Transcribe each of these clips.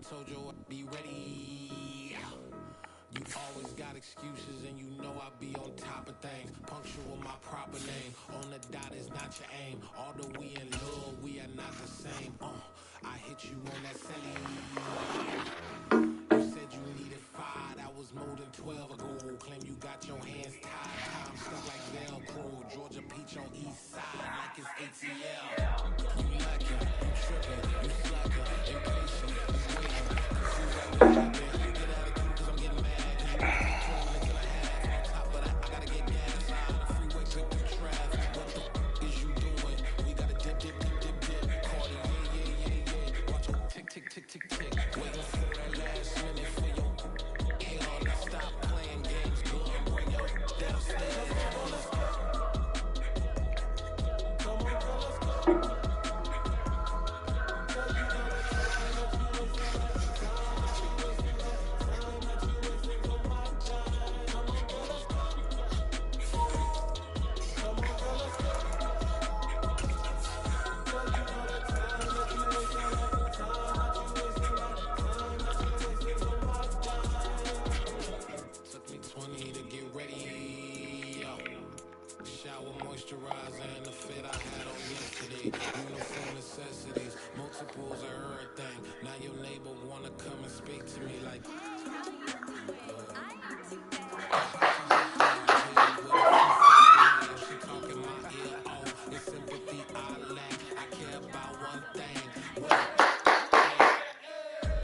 told you I'd be ready. You always got excuses and you know I be on top of things. Punctual my proper name. On the dot is not your aim. Although we in love, we are not the same. I hit you on that celly. You said you needed 5, that was more than 12 ago. Claim you got your hands tied. Time stuck like Velcro. Georgia Peach on east side like it's ATL. You lucky, you tripping, you slacking, impatient, you waiting. Confused like what happened. You get attitude cause I'm getting mad. Cause you got me 12 minutes and a half. On top of that, I gotta get gas out of the freeway, pick the traffic. What the is you doing? We gotta dip, dip, dip, dip, dip. Cardi, yeah. Watch your tick, tick, tick, tick, tick. Waiting for that last minute for your hell. Now stop playing games, good. Bring your downstairs. Moisturizer and the fit I had on yesterday. Uniform necessities, multiples of everything. Now your neighbor wanna come and speak to me like she talking my ear off. It's sympathy I lack. I care about one thing.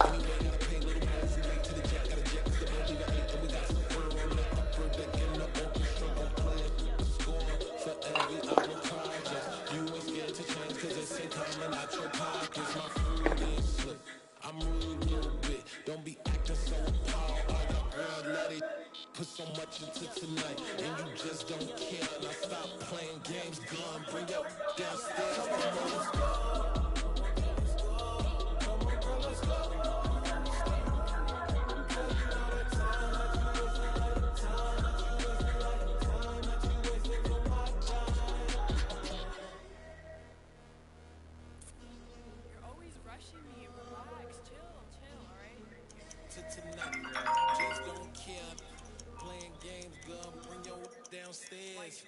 Anyway, gotta pay little more. We make to the jet, got a jet, cause the boat we got 8 and we got some fur on the upper deck in the orchestra. Go play it, score for every album project. You ain't scared to change cause it's ain't coming out your pockets. My food is slick, I'm rude a little bit. Don't be acting so appalled. Like a girl, let it put so much into tonight and you just don't care. Now stop playing games, gun, bring your downstairs. Come on, let's go. Come on, girl, let's go. Downstairs.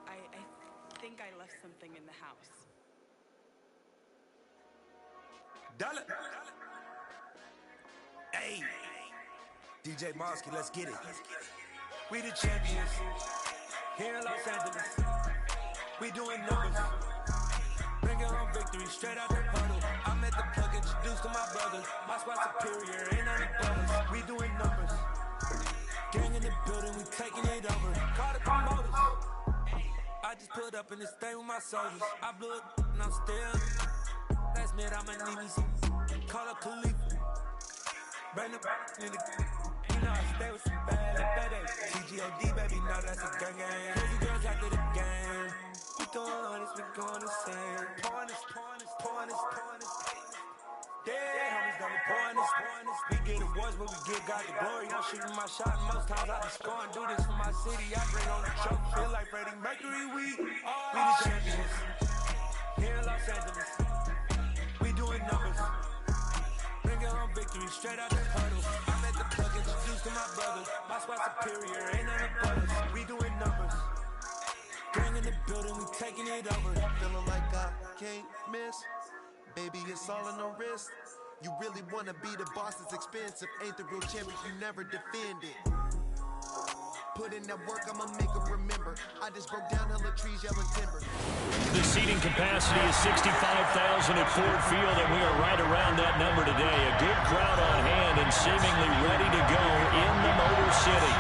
I think I left something in the house. Dollar. Hey, DJ Mosky, let's get it. We the champions here in Los Angeles. We doing numbers. Bringing home victory straight out the puddle. I'm at the plug, introduced to my brother. My squad superior, ain't none above us. We doing numbers. Gang in the building, we taking it over. Call the promoters. I just put up in this thing with my soldiers. I blew it and I'm still. Last minute I'ma need me some. Call up Khalifa. Bring the in the. You know I stay with some bad baby. TGOD baby, now that's a gang gang. Crazy girls after the game. We doing honest, we going insane. Pouring this. Yeah, homies got me pouring this. We get awards, but we give God the glory. I'm shooting my shot, most times I be scoring. Do this for my city, I bring on the trophy. Feel like Freddie Mercury, we the champions here in Los Angeles. We doing numbers. Bringing home victory straight out the puddle. I'm at the plug, introduced to my brother. My squad superior, ain't none above us. We doing numbers. Gang in the building, we taking it over. Feeling like I can't miss. Baby, it's all on the wrist. You really wanna be the boss, it's expensive. Ain't the real champion, you never defend it. Put in that work, I'ma make them remember. I just broke down hella trees, yelling timber. The seating capacity is 65,000 at Ford Field, and we are right around that number today. A good crowd on hand and seemingly ready to go in the Motor City.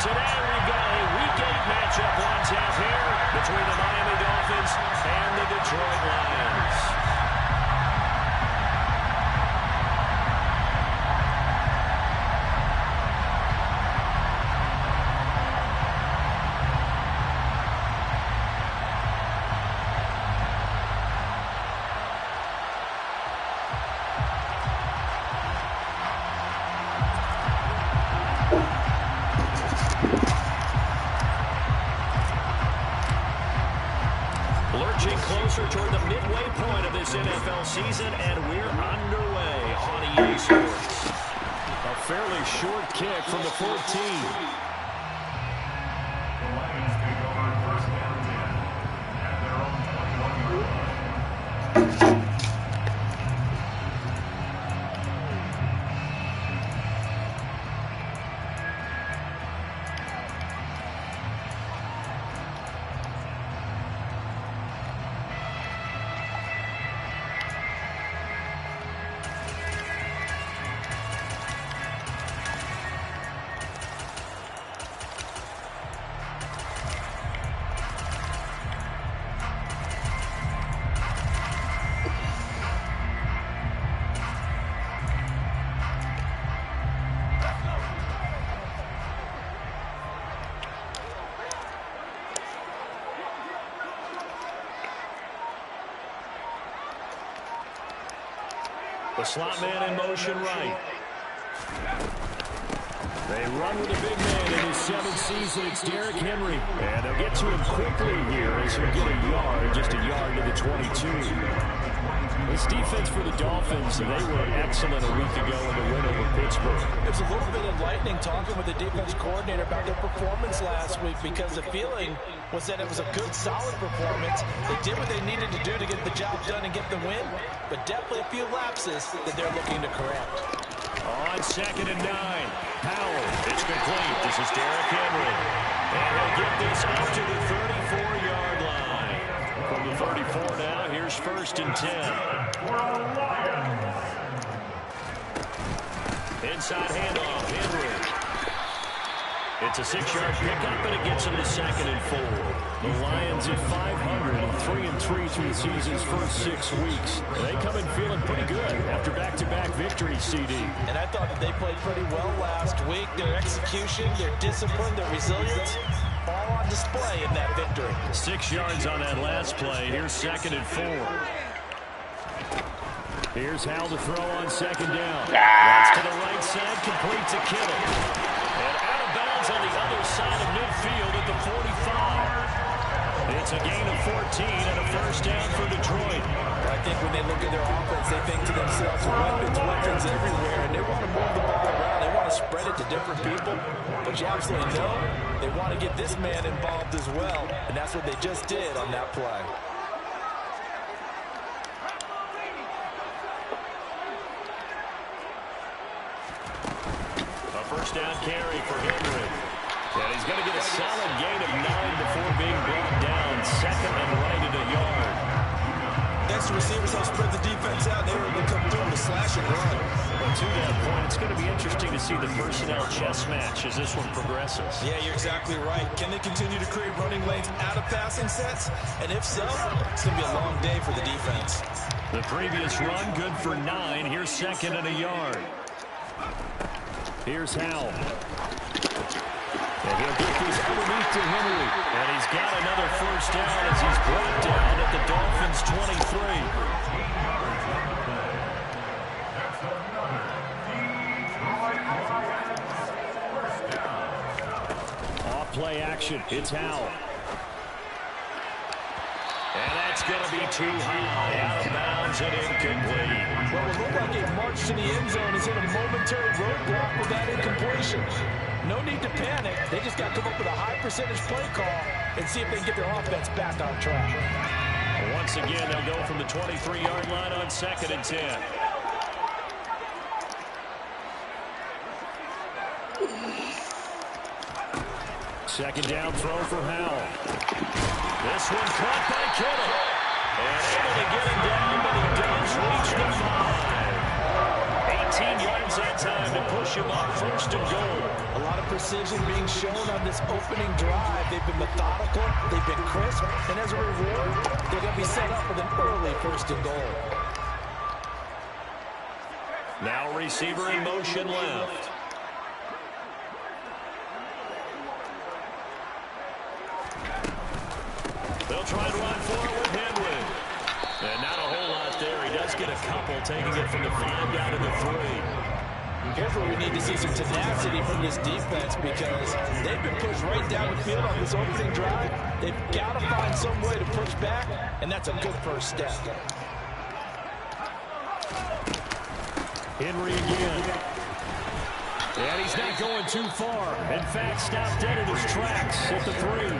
Today we've got a Week 8 matchup on tap here between the Miami Dolphins and the Detroit Lions. closer toward the midway point of this NFL season, and we're underway on EA Sports. A fairly short kick from the 14. The Lions take over first down 10 at their own 21-yard line. The slot man in motion right. They run with a big man in his 7th season. It's Derrick Henry. And they'll get to him quickly here as he'll get a yard, just a yard to the 22. This defense for the Dolphins, they were excellent a week ago in the win over Pittsburgh. It was a little bit enlightening talking with the defense coordinator about their performance last week, because the feeling was that it was a good, solid performance. They did what they needed to do to get the job done and get the win, but definitely a few lapses that they're looking to correct. On 2nd and 9, Howell, it's complete. This is Derrick Henry. And he'll get this out to the 34-yard line. From the 34 now, here's 1st and 10. Inside handoff, Henry. It's a 6-yard pickup, and it gets him to 2nd and 4. The Lions at 500 and 3-3 through the season's first 6 weeks. They come in feeling pretty good after back-to-back victories, CD. And I thought that they played pretty well last week. Their execution, their discipline, their resilience, all on display in that victory. 6 yards on that last play. Here's 2nd and 4. Here's Howell to throw on 2nd down. That's to the right side, complete to Kittle. And out of bounds on the other side of midfield at the 45. It's a gain of 14 and a first down for Detroit. I think when they look at their offense, they think to themselves, weapons everywhere, and they want to move the ball around. They want to spread it to different people. But you absolutely know they want to get this man involved as well, and that's what they just did on that play. A first down carry for Henry. And he's going to get a solid gain of 9 before being brought down. 2nd and right at a yard. Next, receivers help spread the defense out. They were able to come through with a slash and run. But to that point, it's going to be interesting to see the personnel chess match as this one progresses. Yeah, you're exactly right. Can they continue to create running lanes out of passing sets? And if so, it's going to be a long day for the defense. The previous run, good for 9. Here's 2nd and a yard. Here's Howell. And he'll get this underneath to Henry. And he's got another first down as he's brought down at the Dolphins' 23. Off play action. It's Howell. And that's going to be too high. Out of bounds and incomplete. Well, it looked like a march to the end zone is hit a momentary roadblock with that incompletion. No need to panic. They just got to come up with a high percentage play call and see if they can get their offense back on track. Once again, they'll go from the 23-yard line on 2nd and 10. Second down throw for Howell. This one caught by Kittle. And able to get him down, but he does reach the 5. 18 yards that time to push him up 1st and goal. A lot of precision being shown on this opening drive. They've been methodical, they've been crisp, and as a reward, they're going to be set up with an early 1st and goal. Now receiver in motion left. They'll try and run for it with Henry. And not a whole lot there. He does get a couple, taking it from the 5 down to the 3. Here's where we need to see some tenacity from this defense because they've been pushed right down the field on this opening drive. They've got to find some way to push back, and that's a good first step. Henry again. And he's not going too far. In fact, stopped dead in his tracks at the 3.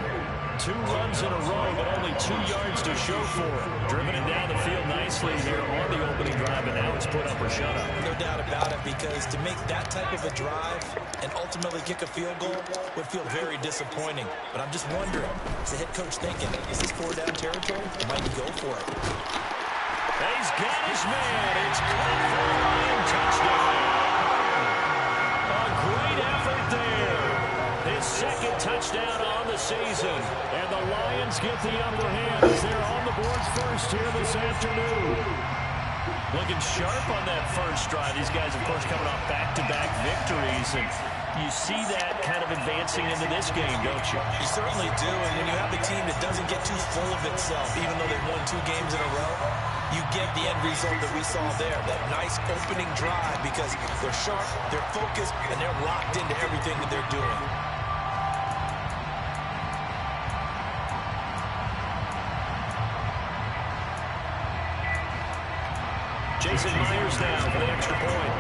2 runs in a row, but only 2 yards to show for it. Driven it down the field nicely here on the opening drive, and now it's put up or shut up. No doubt about it, because to make that type of a drive and ultimately kick a field goal would feel very disappointing. But I'm just wondering, is the head coach thinking, is this 4-down territory? Or might he go for it? He's got his man. It's caught for a Lion touchdown. A great effort there. His second touchdown on the season. And the Lions get the upper hand as they're on the board first here this afternoon. Looking sharp on that first drive. These guys, of course, coming off back-to-back victories. And you see that kind of advancing into this game, don't you? You certainly do. And when you have a team that doesn't get too full of itself, even though they've won 2 games in a row, you get the end result that we saw there, that nice opening drive, because they're sharp, they're focused, and they're locked into everything that they're doing. Jason Myers now for the extra point.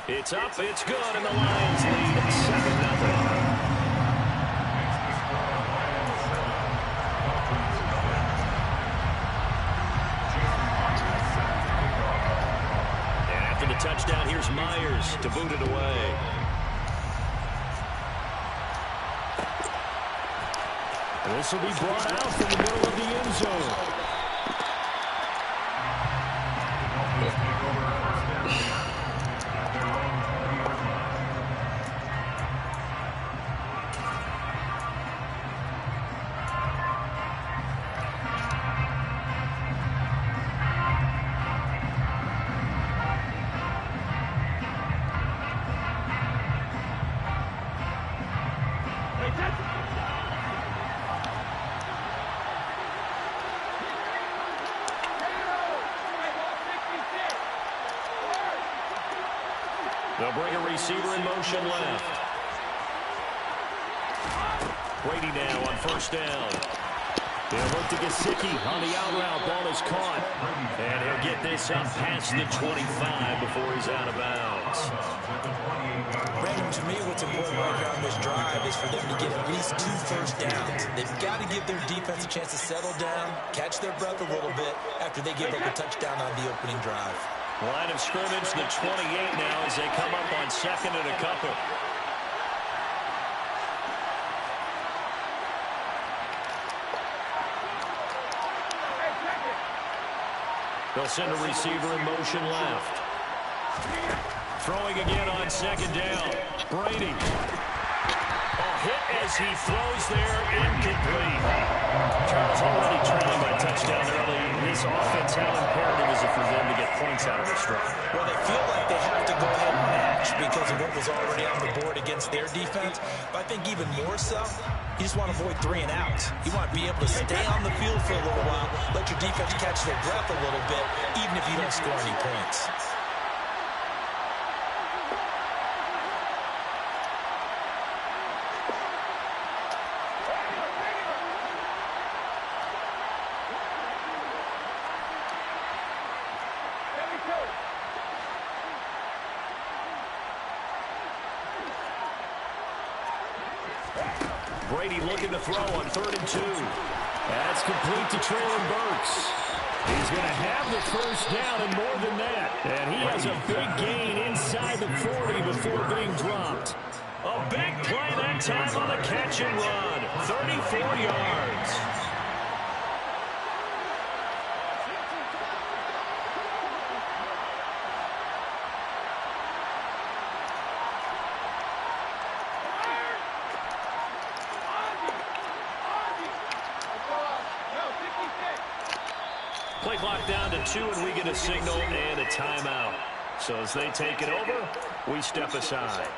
It's up, it's good, and the Lions lead 7-0. And after the touchdown, here's Myers to boot it away. This will be brought out from the middle of the end zone. They'll bring a receiver in motion left. Brady now on first down. They'll look to Gesicki on the out route. Ball is caught. And he'll get this up past the 25 before he's out of bounds. Brandon, to me, what's important right here on this drive is for them to get at least 2 first downs. They've got to give their defense a chance to settle down, catch their breath a little bit after they give up a touchdown on the opening drive. Line of scrimmage, the 28 now as they come up on second and a couple. They'll send a receiver in motion left. Throwing again on second down. Brady. A hit as he throws there, incomplete. Charles already trailing by touchdown early. This offense, how imperative is it for them to get points out of this drive? Well, they feel like they have to go ahead and match because of what was already on the board against their defense. But I think even more so, you just want to avoid 3 and outs. You want to be able to stay on the field for a little while, let your defense catch their breath a little bit, even if you don't score any points. Brady looking to throw on 3rd and 2. That's complete to Traylon Burks. He's going to have the first down and more than that. And he has a big gain inside the 40 before being dropped. A big play that time on the catch and run. 34 yards. Play clock down to 2, and we get a signal and a timeout. So as they take it over, we step aside.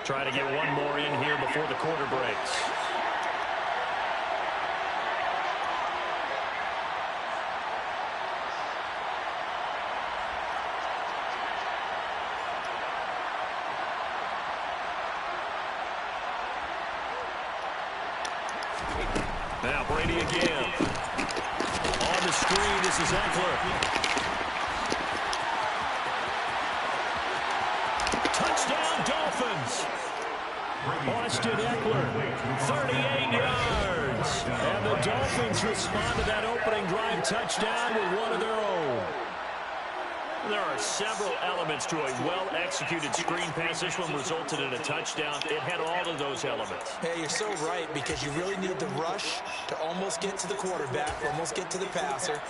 Try to get one more in here before the quarter breaks. Now Brady again. On the screen, this is Eckler. Touchdown, Dolphins. Austin Eckler, 38 yards. And the Dolphins respond to that opening drive touchdown with one of their own. There are several elements to a well-executed screen pass. This one resulted in a touchdown. It had all of those elements. Hey, you're so right, because you really need the rush to almost get to the quarterback, almost get to the passer.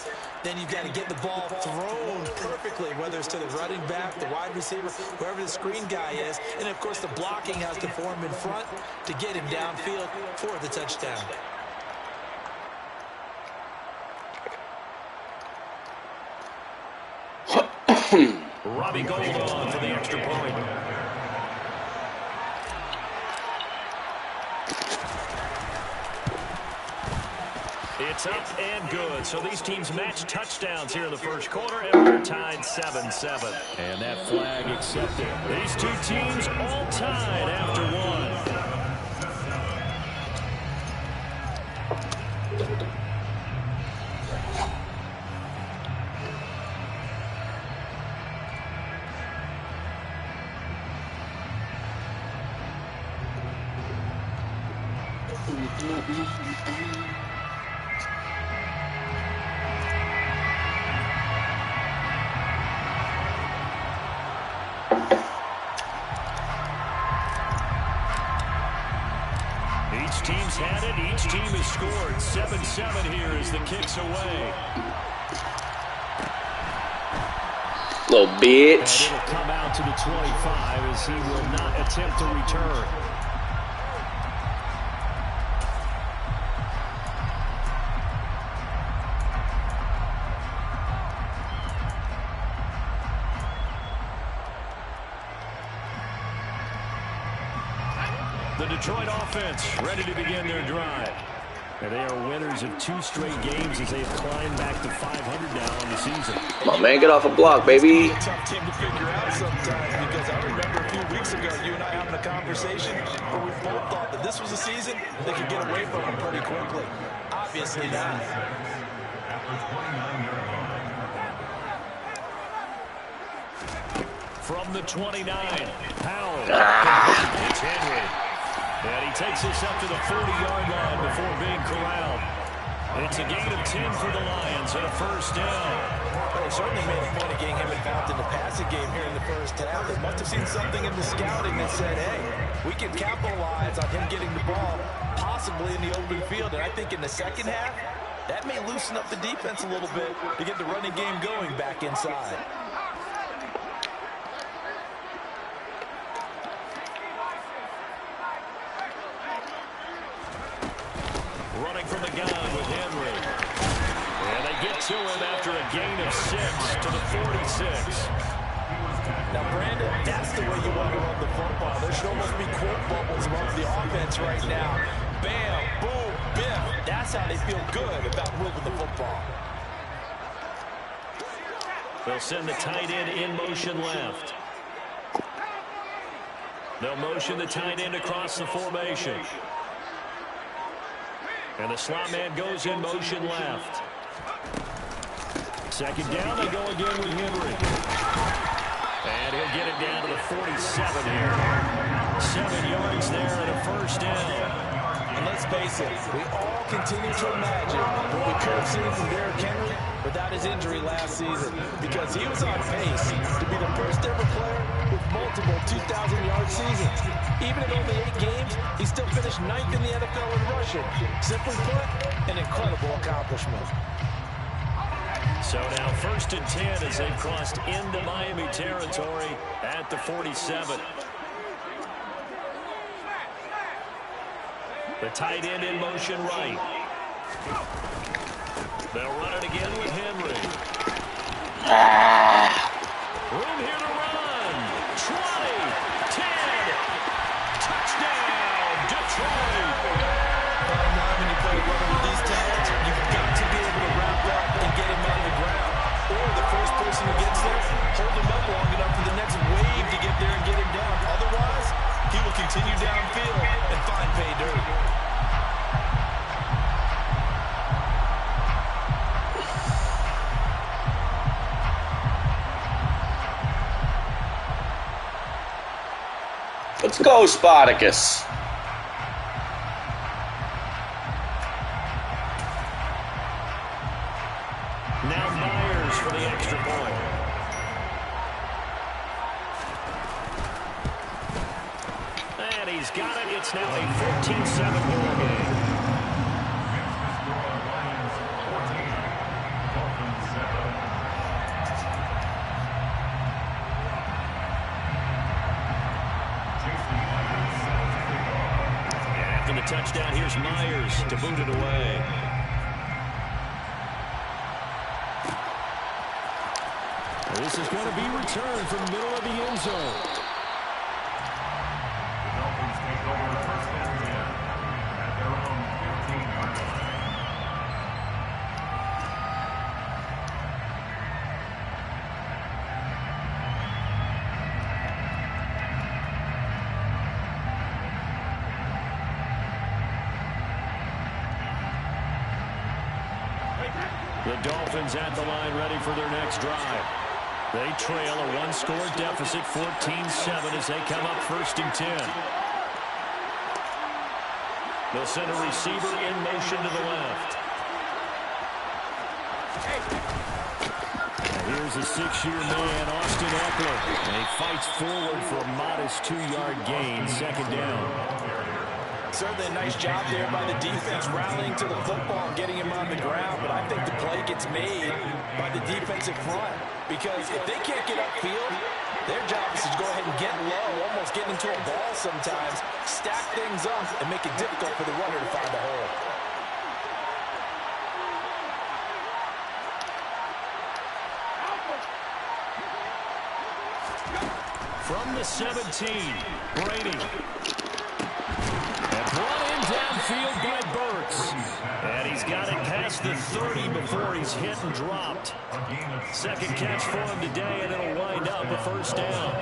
Then you've got to get the ball thrown perfectly, whether it's to the running back, the wide receiver, whoever the screen guy is. And, of course, the blocking has to form in front to get him downfield for the touchdown. Robbie Gould on for the extra point. It's up and good. So these teams match touchdowns here in the first quarter, and we're tied 7-7. And that flag accepted. These two teams all tied after one. Each team's had it. Each team has scored. 7-7 here as the kick's away. Little bitch. And it'll come out to the 25 as he will not attempt to return. The Detroit offense ready to begin their drive. And they are winners of 2 straight games as they have climbed back to 500 now on the season. Come on, man, get off a block, baby. It's a tough team to figure out sometimes, because I remember a few weeks ago you and I having a conversation where we both thought that this was a season they could get away from them pretty quickly. Obviously not. From the 29, Powell. It's Henry. And he takes this up to the 40-yard line before being corralled. It's a gain of 10 for the Lions and a first down. Well, they certainly made a point of getting him involved in the passing game here in the first half. They must have seen something in the scouting that said, hey, we can capitalize on him getting the ball, possibly in the open field. And I think in the second half, that may loosen up the defense a little bit to get the running game going back inside. Running from the gun with Henry. And they get to him after a gain of 6 to the 46. Now, Brandon, that's the way you want to run the football. There should almost be quote bubbles among the offense right now. Bam, boom, biff. That's how they feel good about moving the football. They'll send the tight end in motion left. They'll motion the tight end across the formation. And the slot man goes in motion left. Second down, they go again with Henry. And he'll get it down to the 47 here. 7 yards there and a first down. And let's face it, we all continue to imagine what we could have seen from Derrick Henry without his injury last season, because he was on pace to be the first ever player with multiple 2,000-yard seasons. Even in only 8 games, he still finished 9th in the NFL in rushing. Simply put, an incredible accomplishment. So now 1st and 10 as they've crossed into Miami territory at the 47. The tight end in motion right. They'll run it again with Henry. Room here to run. 20, 10. Let's go, Spartacus. Now Myers for the extra point. And he's got it. It's now a 14-7 ball game. After the touchdown, here's Myers to boot it away. This is going to be returned from the middle of the end zone. The Dolphins take over the first and 10 at their own 15-yard line. The Dolphins at the line ready for their next drive. They trail a one-score deficit, 14-7, as they come up 1st and 10. They'll send a receiver in motion to the left. And here's a 6-year man, Austin Eckler. And he fights forward for a modest 2-yard gain, 2nd down. Certainly a nice job there by the defense rallying to the football and getting him on the ground, but I think the play gets made by the defensive front because if they can't get upfield, their job is to go ahead and get low, almost get into a ball sometimes, stack things up, and make it difficult for the runner to find a hole. From the 17, Brady. Brought in downfield by Burks. And he's got it past the 30 before he's hit and dropped. 2nd catch for him today, and it'll wind up a 1st down.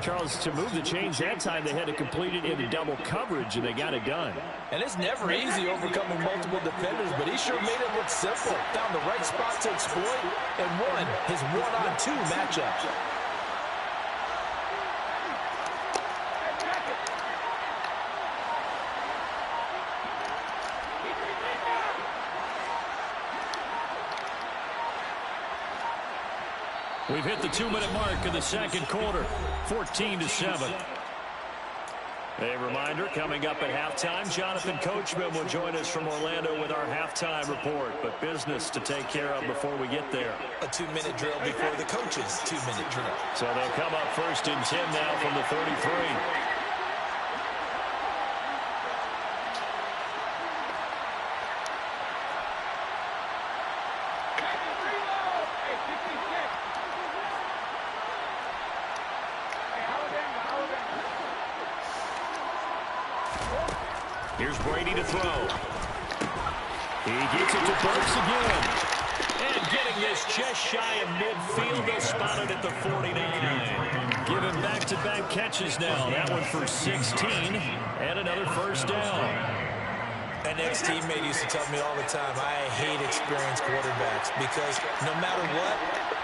Charles, to move the chains that time, they had to complete it into double coverage, and they got it done. And it's never easy overcoming multiple defenders, but he sure made it look simple. Found the right spot to exploit and won his 1-on-2 matchup. We've hit the 2-minute mark in the 2nd quarter, 14-7. A reminder, coming up at halftime, Jonathan Coachman will join us from Orlando with our halftime report. But business to take care of before we get there. A 2-minute drill before the coach's 2-minute drill. So they'll come up 1st and 10 now from the 33. Here's Brady to throw. He gets it to Burks again. And getting this just shy of midfield, they'll spot it at the 49. Giving back-to-back catches now. That one for 16 and another 1st down. An ex-teammate used to tell me all the time, I hate experienced quarterbacks because no matter what,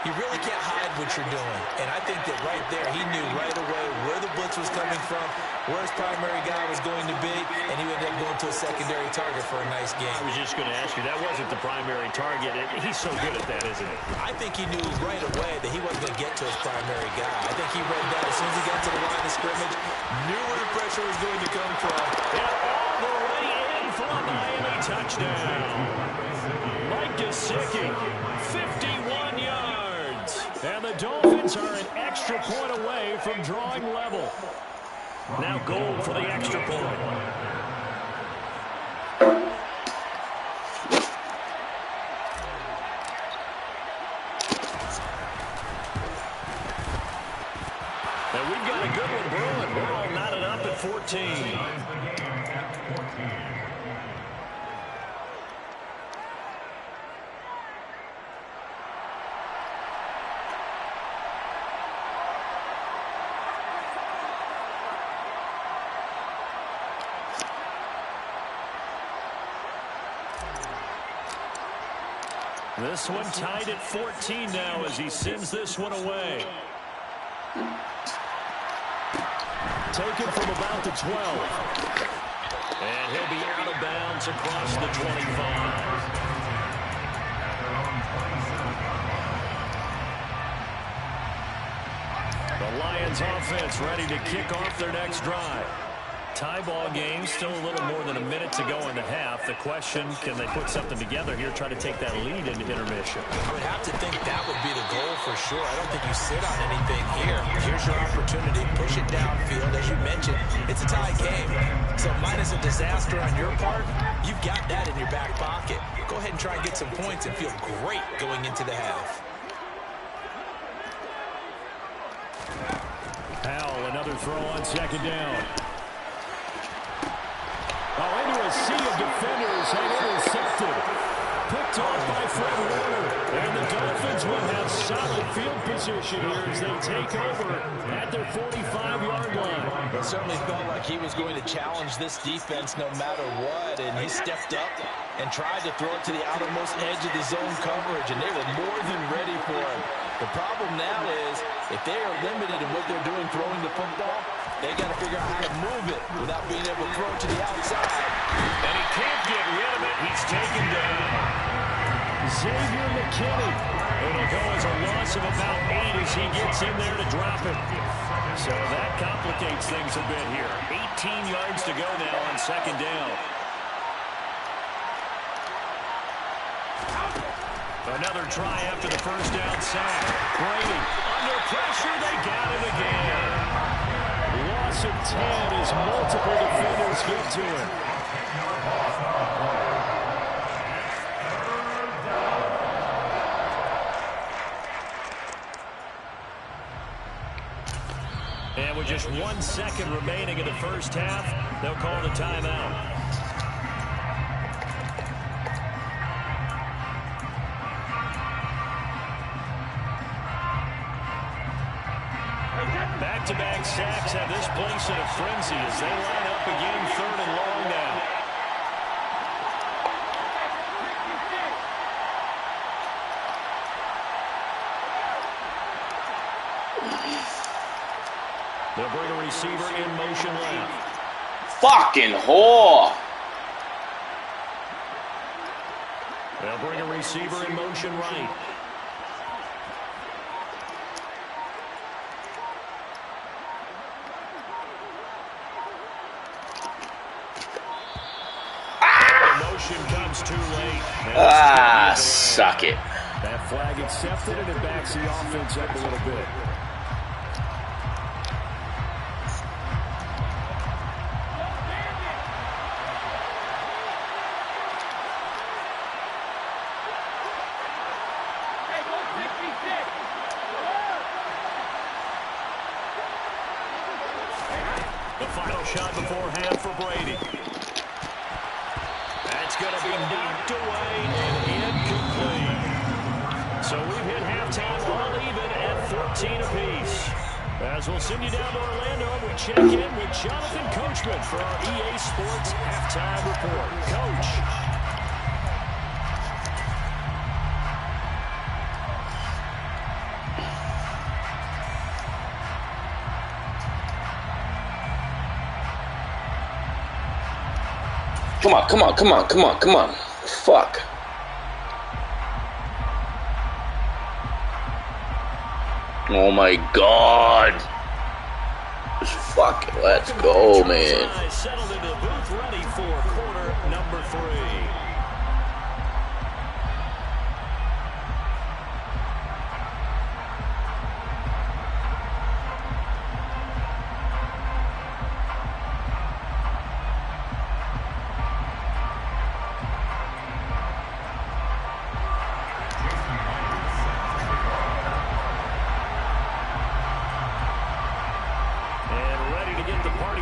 you really can't hide what you're doing. And I think that right there, he knew right away where the blitz was coming from, where his primary guy was going to be, and he ended up going to a secondary target for a nice game. I was just going to ask you, that wasn't the primary target. He's so good at that, isn't he? I think he knew right away that he wasn't going to get to his primary guy. I think he read that as soon as he got to the line of scrimmage, knew where the pressure was going to come from. And all the way in for a Miami touchdown. Mike Gesicki, 51 yards. And the Dolphins are an extra point away from drawing level. Now goal for the extra point. And we've got a good one brewing. We're all knotted up at 14. This one tied at 14 now as he sends this one away. taken from about the 12. And he'll be out of bounds across the 25. The Lions offense ready to kick off their next drive. Tie ball game, still a little more than a minute to go in the half. The question, can they put something together here, try to take that lead into intermission? I would have to think that would be the goal for sure. I don't think you sit on anything here. Here's your opportunity. Push it downfield. As you mentioned, it's a tie game. So minus a disaster on your part, you've got that in your back pocket. Go ahead and try and get some points and feel great going into the half. Powell, another throw on second down. Oh, into a sea of defenders and intercepted. Picked off by Fred Warner. And the Dolphins will have solid field position here as they take over at their 45-yard line. It certainly felt like he was going to challenge this defense no matter what, and he stepped up and tried to throw it to the outermost edge of the zone coverage, and they were more than ready for him. The problem now is, if they are limited in what they're doing throwing the football, they got to figure out how to move it without being able to throw it to the outside. And he can't get rid of it. He's taken down. Xavier McKinney. It'll go as a loss of about 8 as he gets in there to drop it. So that complicates things a bit here. 18 yards to go now on second down. Another try after the first down sack. Brady under pressure. They got it again. Loss of 10 as multiple defenders get to him. And with just 1 second remaining in the first half, they'll call the timeout. Back-to-back sacks have this place in a frenzy as they line up again, 3rd and long now. They'll bring a receiver in motion left. Fucking whore! They'll bring a receiver in motion right. Comes too late. Suck it. That flag accepted, and it backs the offense up a little bit. The final shot before half for Brady. That's going to be knocked away and incomplete. So we've hit halftime all even at 14 apiece. As we'll send you down to Orlando, we check in with Jonathan Coachman for our EA Sports Halftime Report. Coach. Come on. Fuck. Oh my God. Just fuck it. Let's go, man. Settled into the booth, ready for quarter number 3.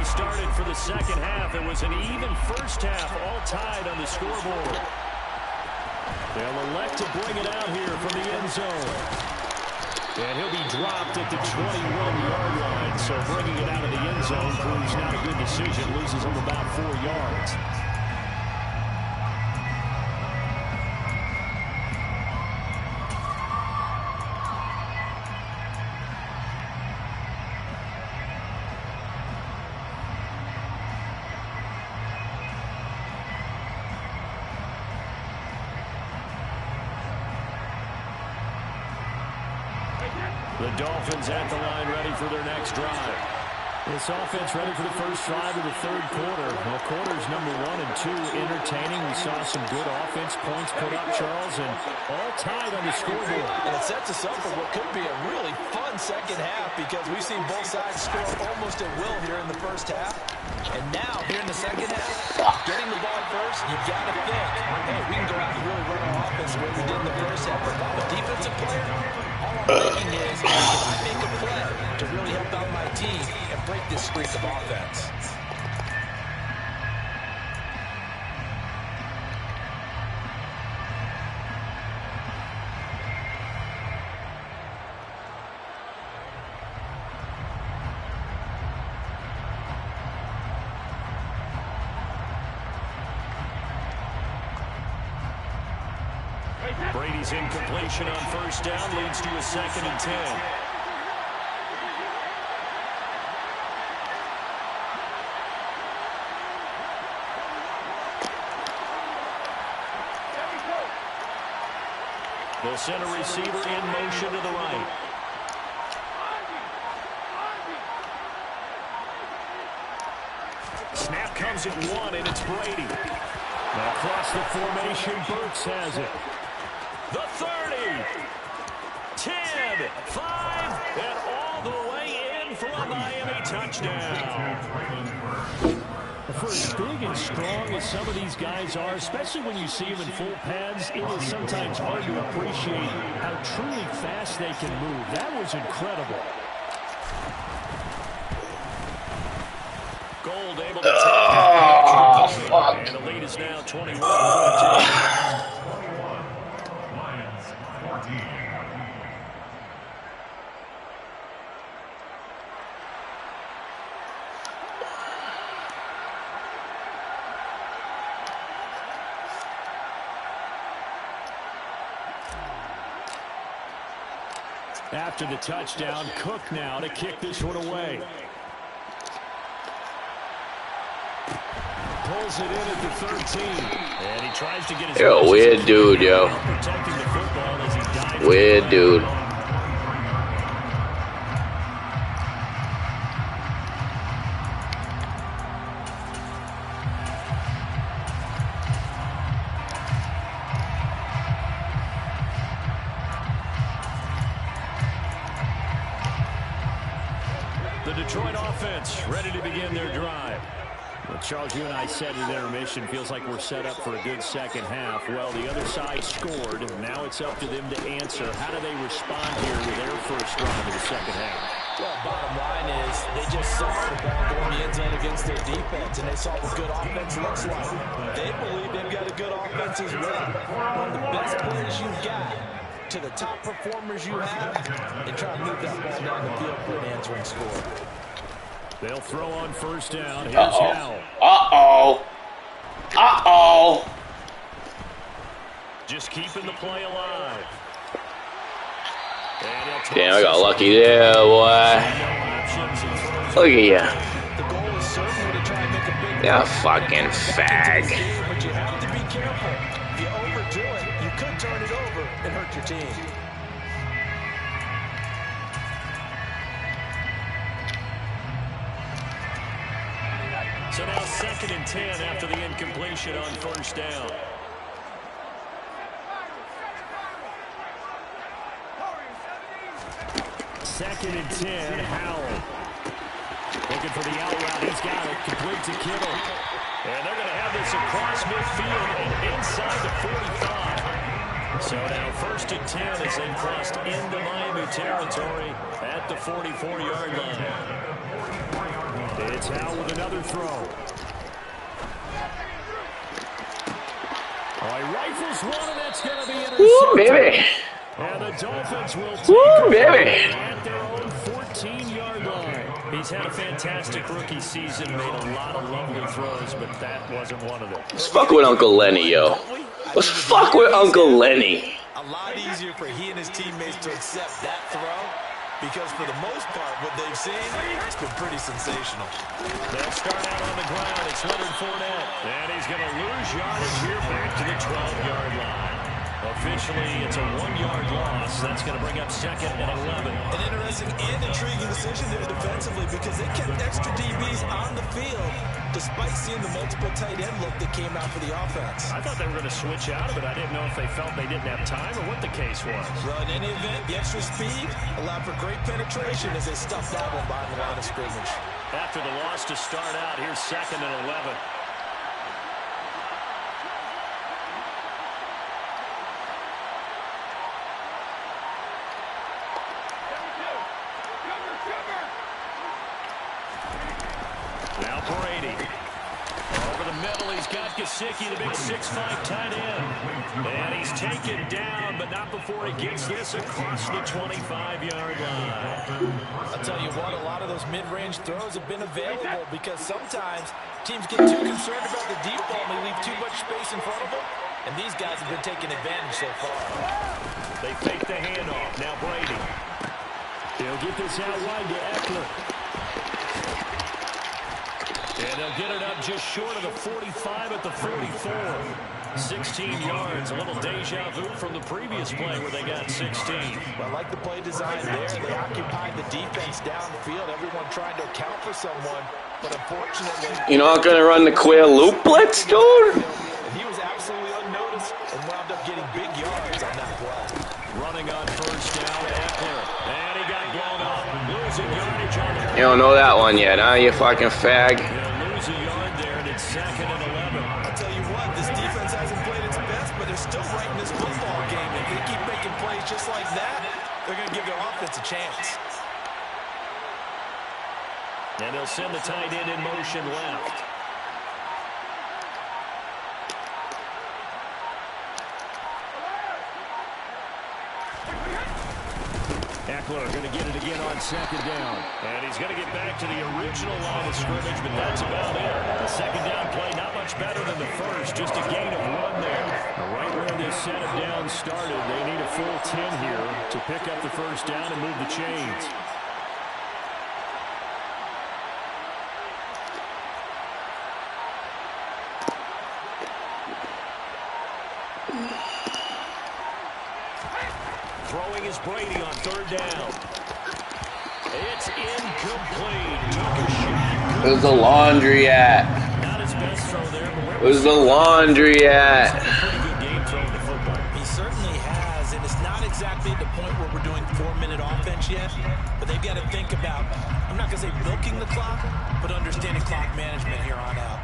Started for the second half. It was an even first half, all tied on the scoreboard. They'll elect to bring it out here from the end zone. And he'll be dropped at the 21-yard line. So bringing it out of the end zone proves not a good decision. Loses him about 4 yards. The Dolphins at the line ready for their next drive. This offense ready for the first drive of the third quarter. Well, quarters number 1 and 2 entertaining. We saw some good offense points put up, Charles, and all tied on the scoreboard. And it sets us up for what could be a really fun second half because we've seen both sides score almost at will here in the first half. And now, here in the second half, getting the ball first, you got to think, hey, we can go out and really run our offense the way we did in the first half. But if I'm a defensive player, all I'm thinking is, can I make a play to really help out my team and break this streak of offense? Brady's incompletion on first down leads to a 2nd and 10. They'll send a receiver in motion to the right. Snap comes at 1, and it's Brady. Across the formation, Burks has it. The 30, 10, 5, and all the way in for a Miami touchdown. For as big and strong as some of these guys are, especially when you see them in full pads, it is sometimes hard to appreciate how truly fast they can move. That was incredible. Gold able to take fuck. And the lead is now 21-14. 21, Lions 14. After the touchdown, Cook now to kick this one away. Pulls it in at the 13. And he tries to get his... You're a weird dude, yo. Weird dude. The Detroit offense ready to begin their drive. Well, Charles, you and I said in intermission, feels like we're set up for a good second half. Well, the other side scored. Now it's up to them to answer. How do they respond here with their first drive of the second half? Well, bottom line is they just saw the ball go in the end zone against their defense, and they saw what good offense looks like. They believe they've got a good offense as well. One of the best players you've got to the top performers you have, and try to move that ball down the field for an answering score. They'll throw on first down. Here's Howell. Just keeping the play alive. Damn, I got lucky there, boy. Look at you. The goal is certainly to try and make a big Yeah, fucking fag. but you have to be careful. If you overdo it, you could turn it over and hurt your team. So now 2nd and 10 after the incompletion on first down. Second and 10, Howell. Looking for the out route. He's got it. Complete to Kittle. And they're going to have this across midfield and inside the 45. So now 1st and 10 as they've crossed into Miami territory at the 44-yard line. It's Howell with another throw. Oh, he rifles one, and that's going to be intercepted. Woo, baby. And the Dolphins will take Woo, baby. at their own 14-yard line. He's had a fantastic rookie season, made a lot of lovely throws, but that wasn't one of them. Let's fuck with Uncle Lenny, yo. Let's fuck with Uncle Lenny. A lot easier for he and his teammates to accept that throw because for the most part, what they've seen, it's been pretty sensational. They'll start out on the ground. It's Leonard Fournette. And he's going to lose yardage here back to the 12-yard line. Officially, it's a 1-yard loss. That's going to bring up 2nd and 11. An interesting and intriguing decision there defensively because they kept extra DBs on the field despite seeing the multiple tight end look that came out for the offense. I thought they were going to switch out of it. I didn't know if they felt they didn't have time or what the case was. Well, in any event, the extra speed allowed for great penetration as they stuffed that one behind the line of scrimmage. After the loss to start out, here's 2nd and 11. Now Brady. Over the middle, he's got Gesicki, the big 6'5" tight end. And he's taken down, but not before he gets this across the 25-yard line. I'll tell you what, a lot of those mid-range throws have been available because sometimes teams get too concerned about the deep ball and they leave too much space in front of them. And these guys have been taking advantage so far. They fake the handoff. Now Brady. He'll get this out wide to Eckler. And they'll get it up just short of the 45 at the 44. 16 yards, a little deja vu from the previous play where they got 16. Well, I like the play design there. They occupied the defense downfield. Everyone trying to account for someone, but unfortunately... You're not going to run the queer loop blitz, dude? He was absolutely unnoticed and wound up getting big yards on that play. Running on first down, Eckler. And he got blown up. Losing yardage on the... You don't know that one yet, huh, you fucking fag? They'll lose a yard there, and it's 2nd and 11. I'll tell you what, this defense hasn't played its best, but they're still right in this football game. If they keep making plays just like that, they're going to give their offense a chance. And they'll send the tight end in motion left. Eckler going to get it again on 2nd down. And he's going to get back to the original line of scrimmage, but that's about it. The 2nd down play not much better than the first, just a gain of 1 there. Right where this set of downs started, they need a full 10 here to pick up the first down and move the chains. Throwing is Brady on 3rd down. It's incomplete. Took a shot. Where's the laundry at? Not his best throw there, but Where's the laundry at? pretty good game throwing the football. He certainly has, and it's not exactly at the point where we're doing 4-minute offense yet, but they've got to think about, I'm not going to say milking the clock, but understanding clock management here on out.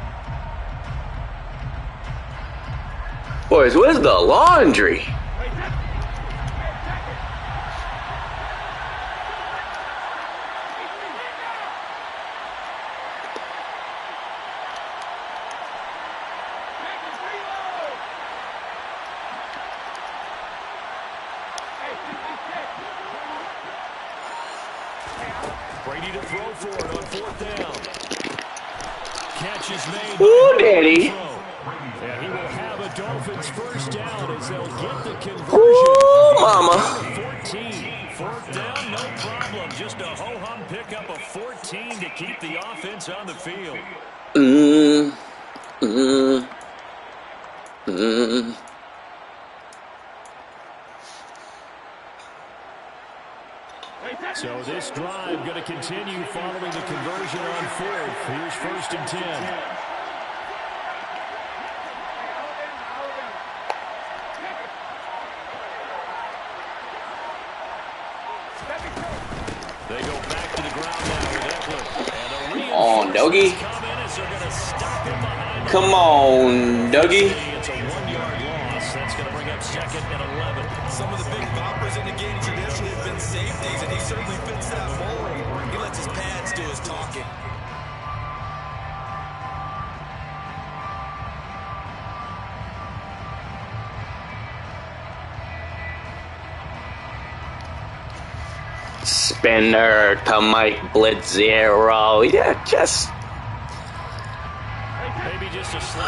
Boys, where's the laundry? Brady to throw for it on 4th down. Catch is made. Ooh, daddy. And he will have a Dolphins first down as they'll get the conversion. Ooh, mama. 14. 4th down, no problem. Just a ho-hum pickup of 14 to keep the offense on the field. So this drive going to continue following the conversion on 4th. Here's 1st and 10. They go back to the ground now with Eckler. And on, Dougie. Come on, Dougie. It's a 1-yard loss. That's going to bring up 2nd and 11. Some of the big boppers in the game traditionally have been safeties, and he certainly fits that mold. He lets his pads do his talking. Spinner to Mike Blitz 0. Yeah, just Maybe just a slight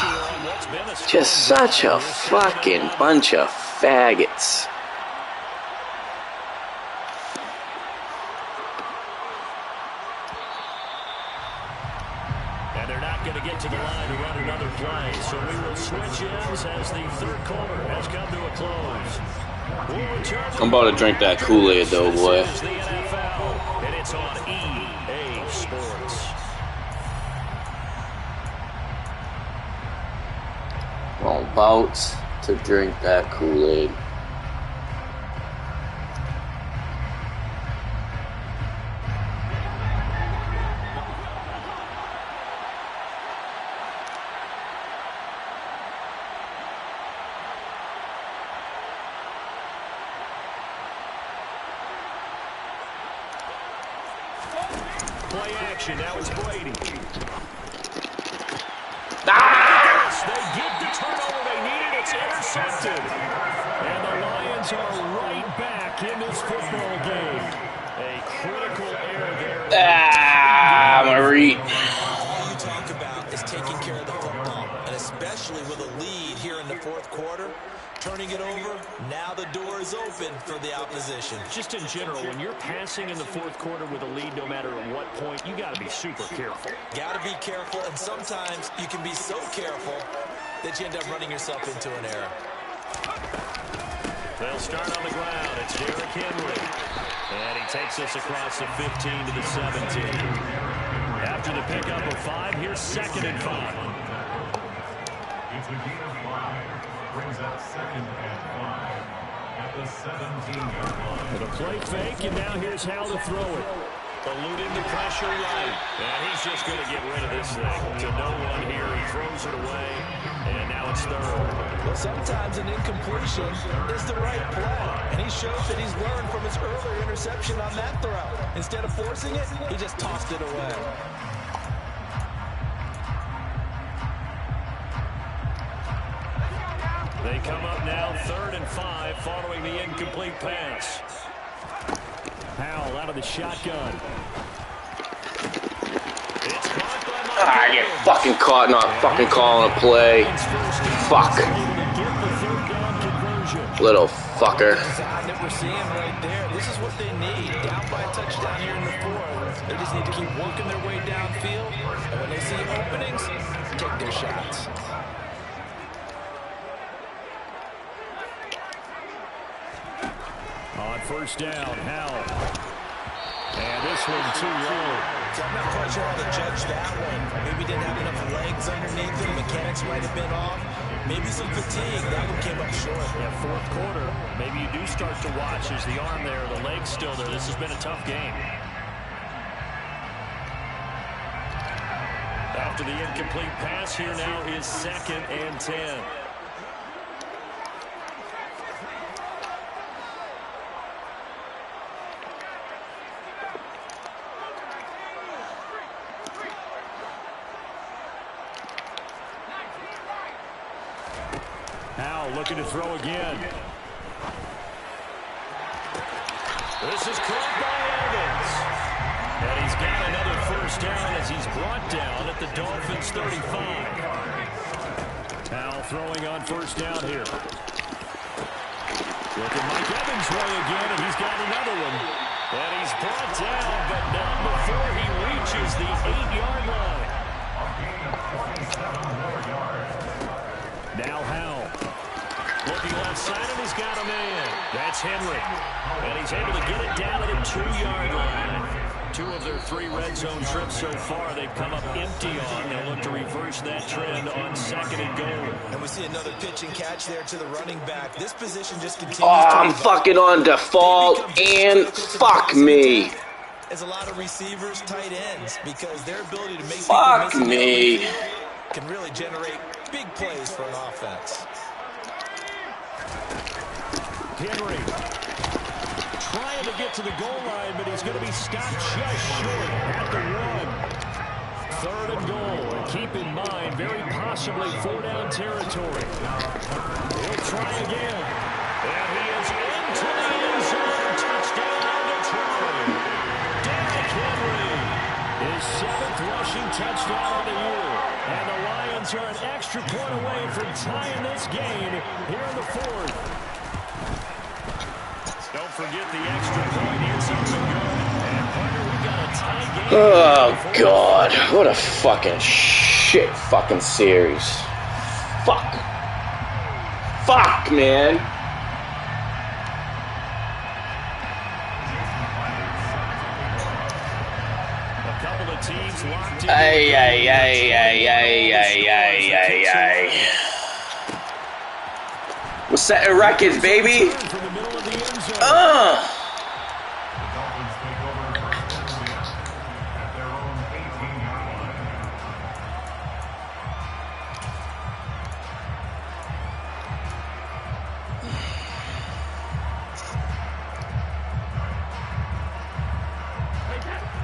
detour on what's been a just such a fucking bunch of faggots. And they're they're not going to get to the line to run another play. So we will switch ends as the third quarter has come to a close. I'm about to drink that Kool-Aid, though, boy. This is the NFL, and it's on EA Sports. I'm about to drink that Kool-Aid. Play action. Now it's Brady. They get the turnover they needed. It's intercepted. And the Lions are right back in this football game. A critical error there. Marie. All you talk about is taking care of the football, and especially with a lead here in the fourth quarter. Turning it over, now the door is open for the opposition. Just in general, when you're passing in the fourth quarter with a lead, no matter at what point, you got to be super careful. Got to be careful, and sometimes you can be so careful that you end up running yourself into an error. They'll start on the ground. It's Derrick Henry. And he takes us across the 15 to the 17. After the pickup of 5, here's 2nd and 5. It's a gain of 5. Brings up 2nd and 5 at the 17-yard line. With a play fake, and now here's how to throw it. Eluding the pressure right. And he's just going to get rid of this thing. To no one here. He throws it away. And now it's 3rd. Well, sometimes an incompletion is the right play. And he shows that he's learned from his earlier interception on that throw. Instead of forcing it, he just tossed it away. They come up now 3rd and 5 following the incomplete pass. Powell out of the shotgun. It's caught by I get fucking caught not fucking calling a play. Fuck. Little fucker. The sign that we're seeing right there, this is what they need. Down by a touchdown here in the 4th. They just need to keep working their way downfield. And when they see openings, take their shots. On 1st down, Howell. And this one too low. So I'm not quite sure how to judge that one. Maybe didn't have enough legs underneath him. Mechanics might have been off. Maybe some fatigue. That one came up short. Yeah, 4th quarter. Maybe you do start to watch as the arm there, the leg's still there. This has been a tough game. After the incomplete pass, here now is 2nd and 10. Now looking to throw again. This is caught by Evans. And he's got another 1st down as he's brought down at the Dolphins' 35. Now throwing on 1st down here. Looking Mike Evans' way again, and he's got another one. And he's brought down, but not before he reaches the 8-yard line. Now Howell. Looking left side, and he's got a man. That's Henry. And he's able to get it down to the 2-yard line. 2 of their 3 red zone trips so far, they've come up empty on. They'll look to reverse that trend on 2nd and goal. And we see another pitch and catch there to the running back. This position just continues. Oh, I'm fucking on default, and fuck me. As a lot of receivers, tight ends, because their ability to make fuck me can really generate big plays for an offense. Henry trying to get to the goal line, but he's going to be stopped just short at the 1. 3rd and goal, and keep in mind, very possibly 4-down territory. He'll try again, and he is into the end zone. Touchdown, Detroit. Derrick Henry, his 7th rushing touchdown of the year, and the Lions are an extra point away from tying this game here in the 4th. Don't forget the extra point. Here's something good. And partner, we got a tie game. Oh, God. What a fucking shit fucking series. Fuck. Fuck, man. A couple of teams locked in. We're setting records, baby.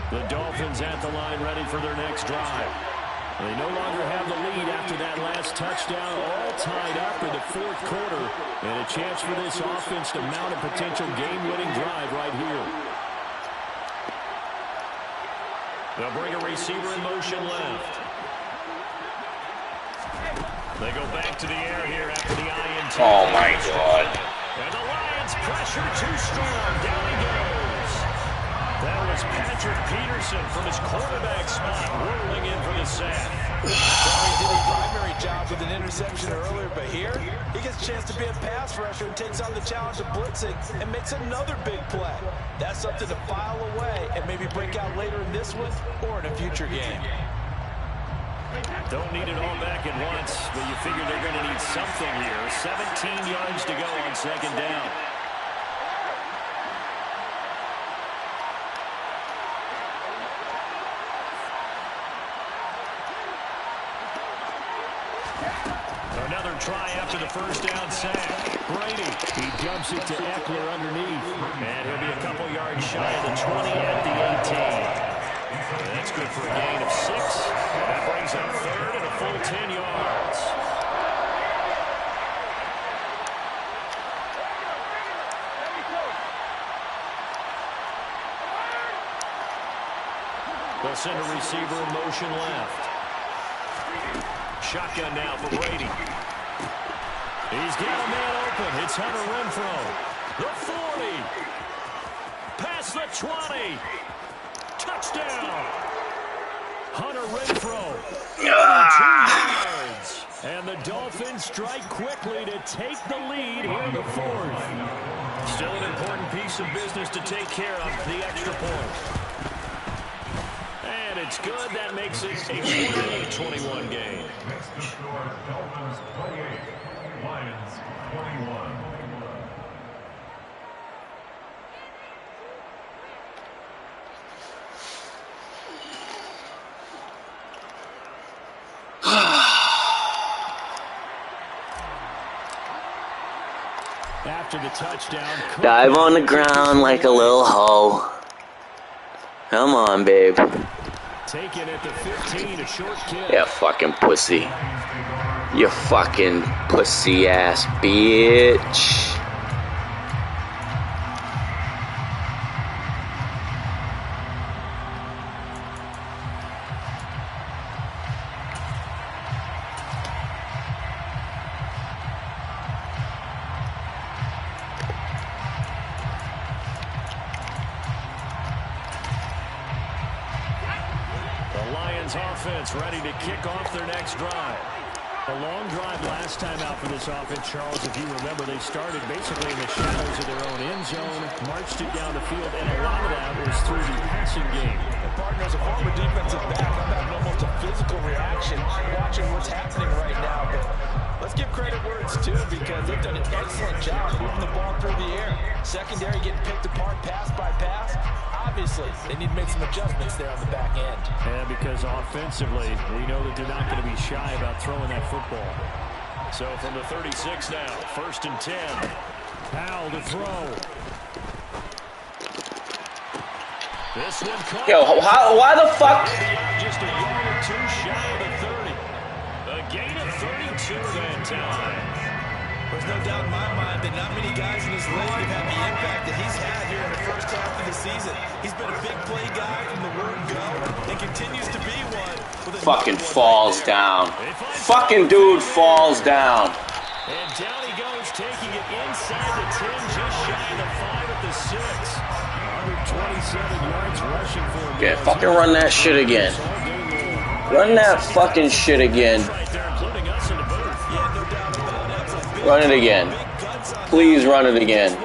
The Dolphins at the line, ready for their next drive. They no longer have the lead after that last touchdown, all tied up in the fourth quarter, and a chance for this offense to mount a potential game-winning drive right here. They'll bring a receiver in motion left. They go back to the air here after the INT. Oh, my God. And the Lions pressure too strong. Down he goes. That was Patrick Peterson from his quarterback spot, whirling in for the sack. Well, he did a primary job with an interception earlier, but here he gets a chance to be a pass rusher and takes on the challenge of blitzing and makes another big play. That's something to file away and maybe break out later in this one or in a future game. Don't need it all back at once, but you figure they're going to need something here. 17 yards to go on second down. Another try after the first down sack. Brady, he dumps it to Eckler underneath. And he'll be a couple yards shy of the 20 at the 18. That's good for a gain of 6. That brings up third and a full 10 yards. They'll send a receiver in motion left. Shotgun now for Brady. He's got a man open. It's Hunter Renfrow. The 40. Past the 20. Touchdown. Hunter Renfrow. 2 yards. And the Dolphins strike quickly to take the lead here in the fourth. Still an important piece of business to take care of, the extra point. And it's good. That makes it a 28-21 game. Next to score, Dolphins 28, Lions 21. After the touchdown, Dive on the ground like a little hoe. Come on, babe. taken at the 15, a short kick. Yeah, fucking pussy. You fucking pussy ass bitch. Offense ready to kick off their next drive. A long drive last time out for this offense, Charles. If you remember, they started basically in the shadows of their own end zone, marched it down the field, and a lot of that was through the passing game. And partner, as a former defensive back, I'm having almost a physical reaction watching what's happening right now. But let's give credit where it's due, because they've done an excellent job moving the ball through the air. Secondary getting picked apart pass by pass. Obviously, they need to make some adjustments there on the back end. And because offensively, we know that they're not going to be shy about throwing that football. So from the 36 now, 1st and 10. Powell to throw. This one caught. Yo, why the fuck? Just a yard or two shy of the 30. A gain of 32 that time. There's no doubt in my mind that not many guys in this league have had the impact that he's had here in the first half of the season. He's been a big play guy from the word go and continues to be one. Fucking falls down. Fucking dude falls down. And down he goes, taking it inside the 10, just shy of the 5 at the 6. 127 yards rushing for him. Yeah, fucking run that shit again. Run that fucking shit again. Run it again. Please run it again.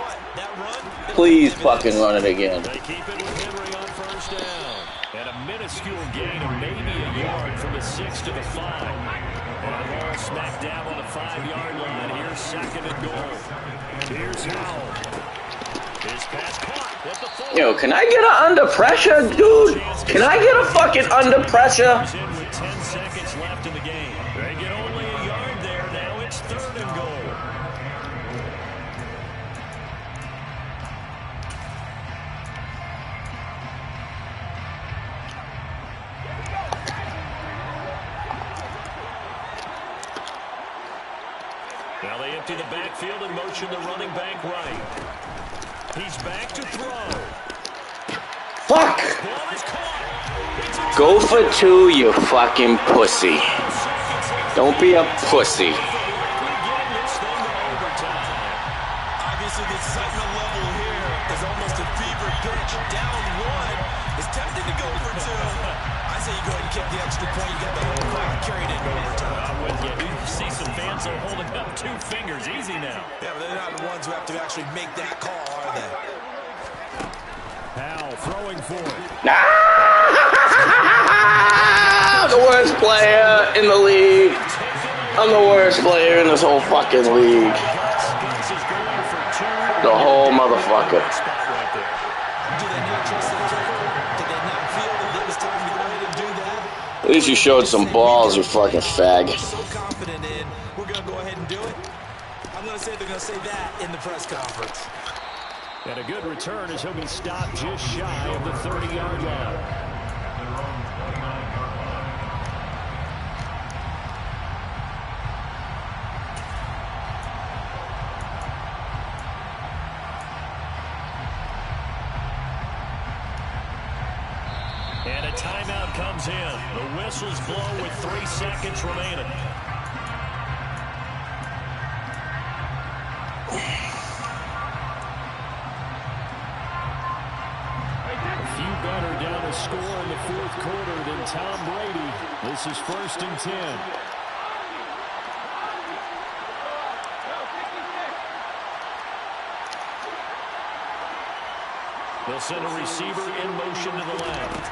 Please fucking run it again. They keep it with Henry on first down. And a minuscule gain of maybe a yard from the 6 to the 5. And the ball smack dab on the 5-yard line. Here's second and goal. Here's Howell. His pass caught at the 4. Yo, can I get a under pressure, dude? Can I get a fucking under pressure? He's in with 10 seconds left in the game. They get only a yard there. Now it's third and goal. Now they empty the backfield and motion the running back right. He's back to throw. Fuck! Go for 2, you fucking pussy. Don't be a pussy. Obviously, the excitement level here is almost a fever pitch. Down 1. It's tempting to go for 2. I say you go ahead and kick the extra point. You got the whole crowd carried it overtime. I'm with you. You see some fans are holding up 2 fingers. Easy now. Yeah, but they're not the ones who have to actually make that call, are they? Howell throwing for it. The worst player in the league. I'm the worst player in this whole fucking league. The whole motherfucker. At least you showed some balls, you fucking fag. So confident in, we're going to go ahead and do it. I'm going to say they're going to say that in the press conference. And a good return as he'll be stopped just shy of the 30-yard line. And a timeout comes in. The whistles blow with 3 seconds remaining. Better down a score in the 4th quarter than Tom Brady. This is 1st and 10. They'll send a receiver in motion to the left.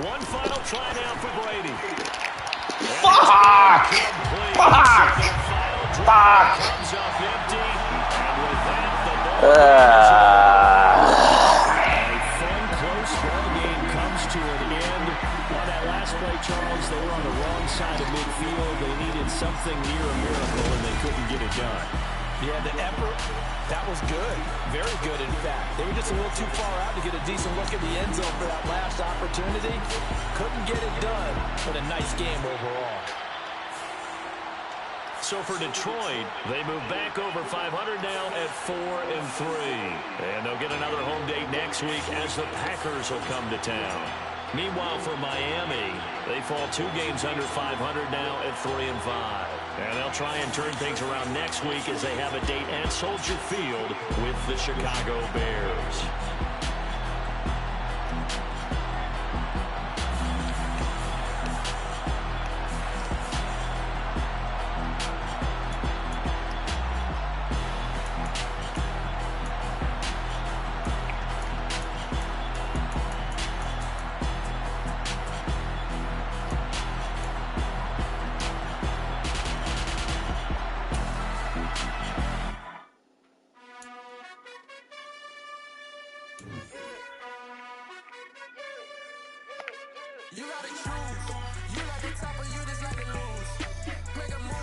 One final try now for Brady. Fuck! Fuck! Fuck! Comes up empty. And with that, the ball to an end. On that last play, Charles, they were on the wrong side of midfield. They needed something near a miracle, and they couldn't get it done. Yeah, the effort, that was good. Very good, in fact. They were just a little too far out to get a decent look at the end zone for that last opportunity. Couldn't get it done, but a nice game overall. So for Detroit, they move back over 500 now at 4-3. And they'll get another home date next week as the Packers will come to town. Meanwhile, for Miami, they fall 2 games under 500 now at 3-5. And they'll try and turn things around next week as they have a date at Soldier Field with the Chicago Bears.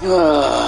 Ugh.